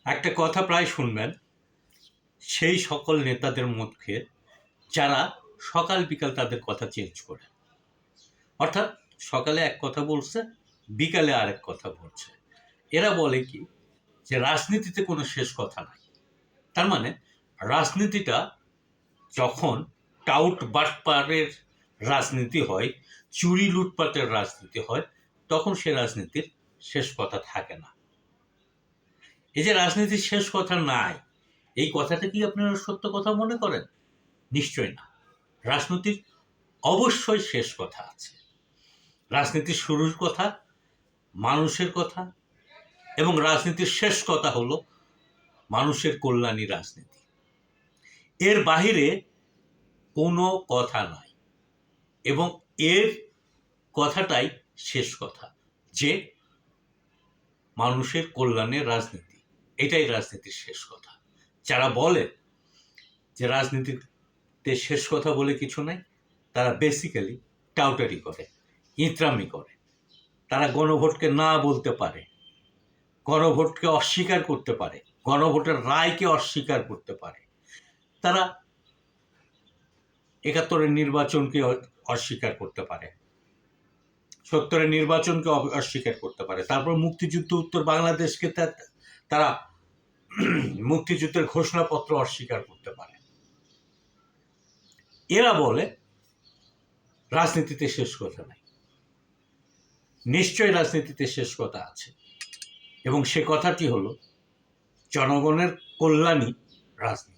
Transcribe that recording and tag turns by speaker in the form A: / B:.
A: একটা কথা প্রায় শুনবেন, সেই সকল নেতাদের মুখে যারা সকাল বিকাল তাদের কথা চেঞ্জ করে, অর্থাৎ সকালে এক কথা বলছে, বিকালে আরেক কথা বলছে। এরা বলে কি যে রাজনীতিতে কোনো শেষ কথা নাই। তার মানে রাজনীতিটা যখন টাউট বাটপারের রাজনীতি হয়, চুরি লুটপাটের রাজনীতি হয়, তখন সে রাজনীতির শেষ কথা থাকে না। এই যে রাজনীতির শেষ কথা নাই, এই কথাটা কি আপনারা সত্য কথা মনে করেন? নিশ্চয় না। রাজনীতির অবশ্যই শেষ কথা আছে। রাজনীতির শুরুর কথা মানুষের কথা, এবং রাজনীতির শেষ কথা হলো মানুষের কল্যাণী রাজনীতি। এর বাহিরে কোনো কথা নাই, এবং এর কথাটাই শেষ কথা, যে মানুষের কল্যাণের রাজনীতি, এটাই রাজনীতির শেষ কথা। যারা বলে যে রাজনীতিতে শেষ কথা বলে কিছু নাই, তারা বেসিক্যালি টাউটারি করে, ইঁতরামি করে। তারা গণভোটকে না বলতে পারে, গণভোটকে অস্বীকার করতে পারে, গণভোটের রায়কে অস্বীকার করতে পারে। তারা ৭১-এর নির্বাচনকে অস্বীকার করতে পারে, ৭০-এর নির্বাচনকে অস্বীকার করতে পারে, তারপর মুক্তিযুদ্ধ উত্তর বাংলাদেশকে তারা মুক্তিযুদ্ধের ঘোষণাপত্র অস্বীকার করতে পারে। এরা বলে রাজনীতিতে শেষ কথা নাই। নিশ্চয়ই রাজনীতিতে শেষ কথা আছে, এবং সে কথাটি হলো জনগণের কল্যাণী রাজনীতি।